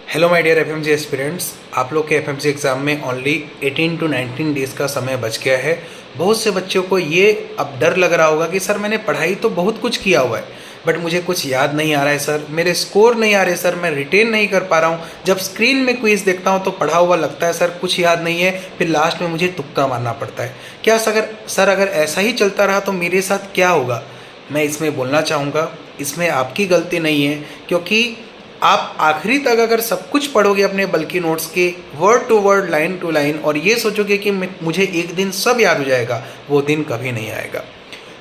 Hello my dear FMG aspirants, आप लोग के एफएमजी एग्ज़ाम में ओनली 18 टू 19 डेज़ का समय बच गया है। बहुत से बच्चों को ये अब डर लग रहा होगा कि सर मैंने पढ़ाई तो बहुत कुछ किया हुआ है, बट मुझे कुछ याद नहीं आ रहा है सर, मेरे स्कोर नहीं आ रहे सर, मैं रिटेन नहीं कर पा रहा हूँ। जब स्क्रीन में क्विज़ देखता हूँ तो पढ़ा हुआ लगता है सर, कुछ याद नहीं है, फिर लास्ट में मुझे तुक्का मारना पड़ता है। क्या सर अगर ऐसा ही चलता रहा तो मेरे साथ क्या होगा? मैं इसमें बोलना चाहूँगा, इसमें आपकी गलती नहीं है, क्योंकि आप आखिरी तक अगर सब कुछ पढ़ोगे अपने बल्कि नोट्स के word to word, line to line, और ये सोचोगे कि मुझे एक दिन सब याद हो जाएगा, वो दिन कभी नहीं आएगा।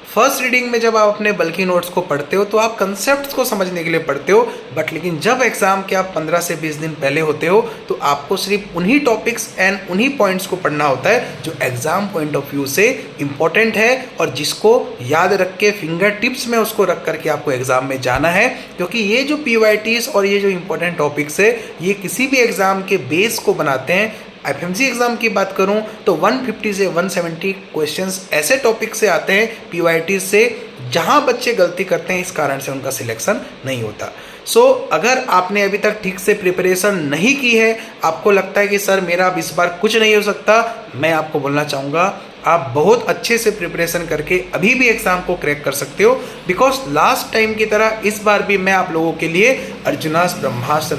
फर्स्ट रीडिंग में जब आप अपने बल्कि नोट्स को पढ़ते हो तो आप कंसेप्ट्स को समझने के लिए पढ़ते हो, बट लेकिन जब एग्जाम के आप 15 से 20 दिन पहले होते हो तो आपको सिर्फ उन्हीं टॉपिक्स एंड उन्हीं पॉइंट्स को पढ़ना होता है जो एग्जाम पॉइंट ऑफ व्यू से इम्पोर्टेंट है और जिसको याद रख के फिंगर टिप्स में उसको रख करके आपको एग्जाम में जाना है। क्योंकि ये जो PYTs और ये जो इम्पोर्टेंट टॉपिक्स है ये किसी भी एग्जाम के बेस को बनाते हैं। एफएमजी एग्जाम की बात करूं तो 150 से 170 क्वेश्चंस ऐसे टॉपिक से आते हैं PYT से जहां बच्चे गलती करते हैं, इस कारण से उनका सिलेक्शन नहीं होता। अगर आपने अभी तक ठीक से प्रिपरेशन नहीं की है, आपको लगता है कि सर मेरा अब इस बार कुछ नहीं हो सकता, मैं आपको बोलना चाहूँगा आप बहुत अच्छे से प्रिपरेशन करके अभी भी एग्जाम को क्रैक कर सकते हो। बिकॉज लास्ट टाइम की तरह इस बार भी मैं आप लोगों के लिए अर्जुनास ब्रह्मास्त्र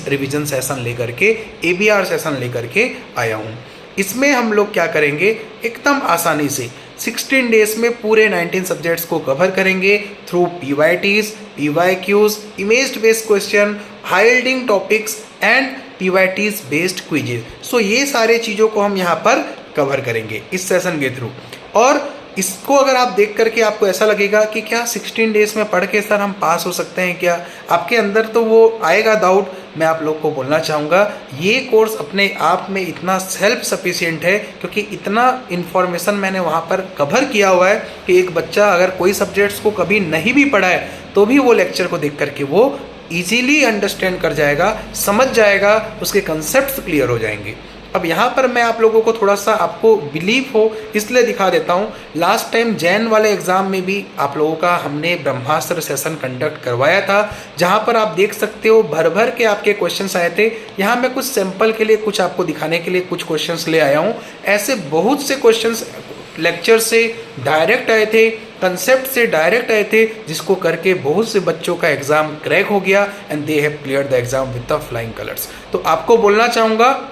रिवीजन सेशन लेकर के ABR सेशन लेकर के आया हूँ। इसमें हम लोग क्या करेंगे, एकदम आसानी से 16 डेज में पूरे 19 सब्जेक्ट्स को कवर करेंगे through PYTs, PYQs, image based question, highlighting topics and PYTs based quizzes. ये सारे चीज़ों को हम यहाँ पर कवर करेंगे इस सेशन के थ्रू। और इसको अगर आप देख करके आपको ऐसा लगेगा कि क्या 16 डेज में पढ़ के सर हम पास हो सकते हैं क्या, आपके अंदर तो वो आएगा डाउट। मैं आप लोग को बोलना चाहूँगा ये कोर्स अपने आप में इतना सेल्फ सफिशिएंट है क्योंकि इतना इन्फॉर्मेशन मैंने वहाँ पर कवर किया हुआ है कि एक बच्चा अगर कोई सब्जेक्ट्स को कभी नहीं भी पढ़ा है तो भी वो लेक्चर को देख करके वो ईजीली अंडरस्टैंड कर जाएगा, समझ जाएगा, उसके कंसेप्ट्स क्लियर हो जाएंगे। अब यहाँ पर मैं आप लोगों को थोड़ा सा आपको बिलीव हो इसलिए दिखा देता हूँ। लास्ट टाइम जैन वाले एग्ज़ाम में भी आप लोगों का हमने ब्रह्मास्त्र सेशन कंडक्ट करवाया था, जहाँ पर आप देख सकते हो भर भर के आपके क्वेश्चंस आए थे। यहाँ मैं कुछ सैंपल के लिए, कुछ आपको दिखाने के लिए कुछ क्वेश्चंस ले आया हूँ। ऐसे बहुत से क्वेश्चंस लेक्चर से डायरेक्ट आए थे, कंसेप्ट से डायरेक्ट आए थे, जिसको करके बहुत से बच्चों का एग्ज़ाम क्रैक हो गया and they have clear the exam with the flying colours. तो आपको बोलना चाहूँगा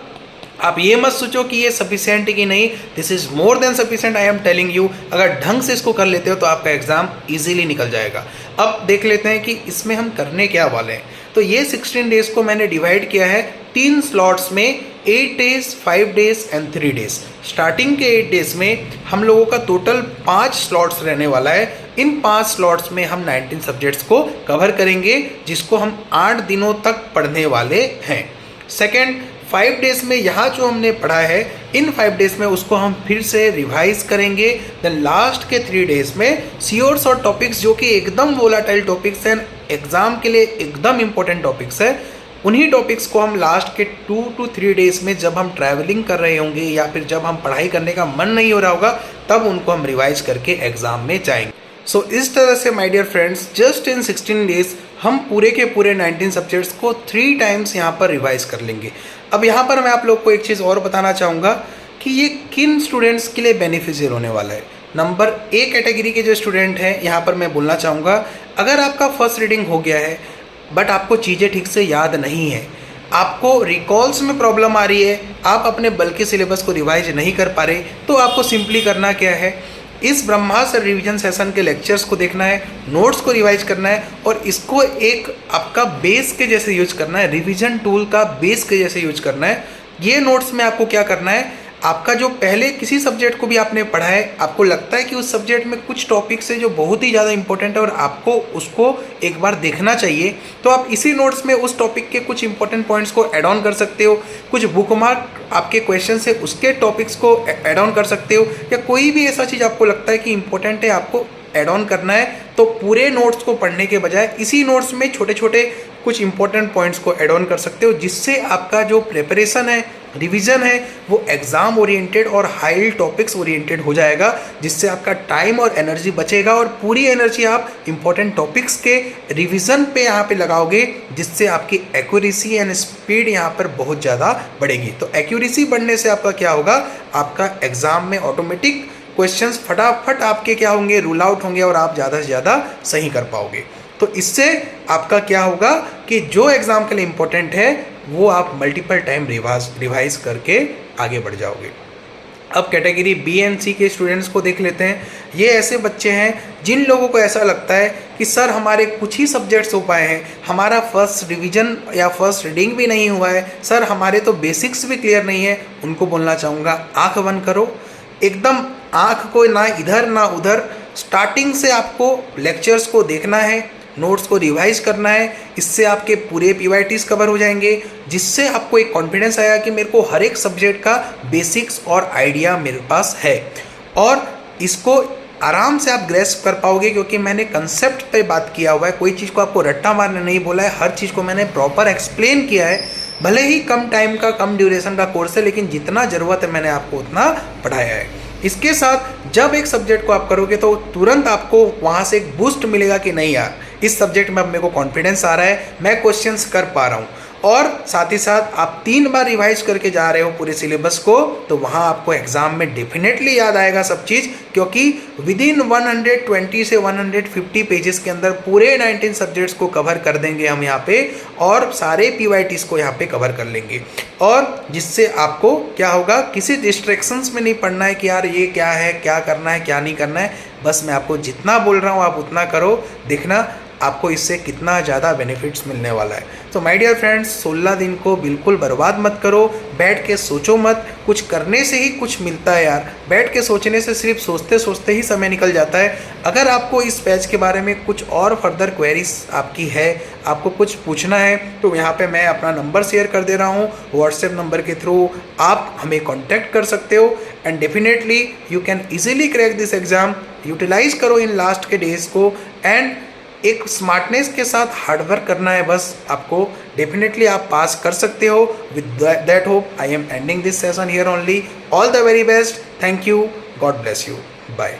आप ये मत सोचो कि ये सफिशिएंट है कि नहीं, this is more than sufficient, I am telling you. अगर ढंग से इसको कर लेते हो तो आपका एग्जाम इजीली निकल जाएगा। अब देख लेते हैं कि इसमें हम करने क्या वाले हैं। तो ये 16 डेज को मैंने डिवाइड किया है 3 स्लॉट्स में, 8 days, 5 days and 3 days. Starting के 8 डेज में हम लोगों का टोटल 5 स्लॉट्स रहने वाला है। इन 5 स्लॉट्स में हम 19 सब्जेक्ट्स को कवर करेंगे, जिसको हम 8 दिनों तक पढ़ने वाले हैं। सेकेंड, 5 डेज में यहाँ जो हमने पढ़ा है, इन 5 डेज में उसको हम फिर से रिवाइज करेंगे। देन लास्ट के 3 डेज में सीओर्स और टॉपिक्स जो कि एकदम वोलाटाइल टॉपिक्स हैं, एग्जाम के लिए एकदम इंपॉर्टेंट टॉपिक्स है, उन्हीं टॉपिक्स को हम लास्ट के 2 to 3 डेज में जब हम ट्रैवलिंग कर रहे होंगे या फिर जब हम पढ़ाई करने का मन नहीं हो रहा होगा तब उनको हम रिवाइज करके एग्जाम में जाएंगे। इस तरह से my dear friends, just in 16 days हम पूरे के पूरे 19 सब्जेक्ट्स को 3 टाइम्स यहाँ पर रिवाइज कर लेंगे। अब यहाँ पर मैं आप लोग को एक चीज़ और बताना चाहूँगा कि ये किन स्टूडेंट्स के लिए बेनिफिशियल होने वाला है। नंबर A कैटेगरी के जो स्टूडेंट हैं, यहाँ पर मैं बोलना चाहूँगा अगर आपका फर्स्ट रीडिंग हो गया है बट आपको चीज़ें ठीक से याद नहीं है, आपको रिकॉल्स में प्रॉब्लम आ रही है, आप अपने बल्कि सिलेबस को रिवाइज नहीं कर पा रहे, तो आपको सिंपली करना क्या है, इस ब्रह्मास्त्र रिवीजन सेशन के लेक्चर्स को देखना है, नोट्स को रिवाइज करना है और इसको एक आपका बेस के जैसे यूज करना है, रिवीजन टूल का बेस के जैसे यूज करना है। ये नोट्स में आपको क्या करना है, आपका जो पहले किसी सब्जेक्ट को भी आपने पढ़ा है, आपको लगता है कि उस सब्जेक्ट में कुछ टॉपिक्स है जो बहुत ही ज़्यादा इंपॉर्टेंट है और आपको उसको एक बार देखना चाहिए, तो आप इसी नोट्स में उस टॉपिक के कुछ इंपॉर्टेंट पॉइंट्स को ऐड ऑन कर सकते हो। कुछ बुकमार्क आपके क्वेश्चन से उसके टॉपिक्स को ऐड ऑन कर सकते हो, या कोई भी ऐसा चीज़ आपको लगता है कि इंपॉर्टेंट है आपको ऐड ऑन करना है, तो पूरे नोट्स को पढ़ने के बजाय इसी नोट्स में छोटे छोटे कुछ इंपॉर्टेंट पॉइंट्स को ऐड ऑन कर सकते हो, जिससे आपका जो प्रिपरेशन है रिवीजन है वो एग्ज़ाम ओरिएंटेड और हाई टॉपिक्स ओरिएंटेड हो जाएगा, जिससे आपका टाइम और एनर्जी बचेगा और पूरी एनर्जी आप इंपॉर्टेंट टॉपिक्स के रिवीजन पे यहाँ पे लगाओगे, जिससे आपकी एक्यूरेसी एंड स्पीड यहाँ पर बहुत ज़्यादा बढ़ेगी। तो एक्यूरेसी बढ़ने से आपका क्या होगा, आपका एग्ज़ाम में ऑटोमेटिक क्वेश्चंस फटाफट आपके क्या होंगे, रूल आउट होंगे और आप ज़्यादा से ज़्यादा सही कर पाओगे। तो इससे आपका क्या होगा कि जो एग्ज़ाम के लिए इम्पोर्टेंट है वो आप मल्टीपल टाइम रिवाइज करके आगे बढ़ जाओगे। अब कैटेगरी बी एंड सी के स्टूडेंट्स को देख लेते हैं। ये ऐसे बच्चे हैं जिन लोगों को ऐसा लगता है कि सर हमारे कुछ ही सब्जेक्ट्स हो पाए हैं, हमारा फर्स्ट रिवीजन या फर्स्ट रीडिंग भी नहीं हुआ है, सर हमारे तो बेसिक्स भी क्लियर नहीं है। उनको बोलना चाहूँगा आँख बंद करो, एकदम आँख को ना इधर ना उधर, स्टार्टिंग से आपको लेक्चर्स को देखना है, नोट्स को रिवाइज करना है। इससे आपके पूरे पीवाईटीज कवर हो जाएंगे, जिससे आपको एक कॉन्फिडेंस आएगा कि मेरे को हर एक सब्जेक्ट का बेसिक्स और आइडिया मेरे पास है, और इसको आराम से आप ग्रेस्प कर पाओगे, क्योंकि मैंने कंसेप्ट पे बात किया हुआ है। कोई चीज़ को आपको रट्टा मारने नहीं बोला है, हर चीज़ को मैंने प्रॉपर एक्सप्लेन किया है। भले ही कम टाइम का, कम ड्यूरेशन का कोर्स है, लेकिन जितना ज़रूरत है मैंने आपको उतना पढ़ाया है। इसके साथ जब एक सब्जेक्ट को आप करोगे तो तुरंत आपको वहाँ से एक बूस्ट मिलेगा कि नहीं यार, इस सब्जेक्ट में अब मेरे को कॉन्फिडेंस आ रहा है, मैं क्वेश्चंस कर पा रहा हूँ। और साथ ही साथ आप 3 बार रिवाइज करके जा रहे हो पूरे सिलेबस को, तो वहाँ आपको एग्जाम में डेफिनेटली याद आएगा सब चीज़, क्योंकि विद इन 120 से 150 पेजेस के अंदर पूरे 19 सब्जेक्ट्स को कवर कर देंगे हम यहाँ पे, और सारे पीवाईटीज को यहाँ पे कवर कर लेंगे। और जिससे आपको क्या होगा, किसी डिस्ट्रैक्शंस में नहीं पड़ना है कि यार ये क्या है, क्या करना है, क्या नहीं करना है। बस मैं आपको जितना बोल रहा हूँ आप उतना करो, देखना आपको इससे कितना ज़्यादा बेनिफिट्स मिलने वाला है। तो माय डियर फ्रेंड्स, 16 दिन को बिल्कुल बर्बाद मत करो, बैठ के सोचो मत, कुछ करने से ही कुछ मिलता है यार। बैठ के सोचने से सिर्फ सोचते सोचते ही समय निकल जाता है। अगर आपको इस बैच के बारे में कुछ और फर्दर क्वेरीज आपकी है, आपको कुछ पूछना है, तो यहाँ पे मैं अपना नंबर शेयर कर दे रहा हूँ, व्हाट्सएप नंबर के थ्रू आप हमें कॉन्टैक्ट कर सकते हो, and definitely you can easily crack this exam. Utilize करो इन लास्ट के डेज को, एंड एक स्मार्टनेस के साथ हार्डवर्क करना है बस आपको, डेफिनेटली आप पास कर सकते हो। With that hope I am ending this session here only. All the very best, thank you, God bless you, bye.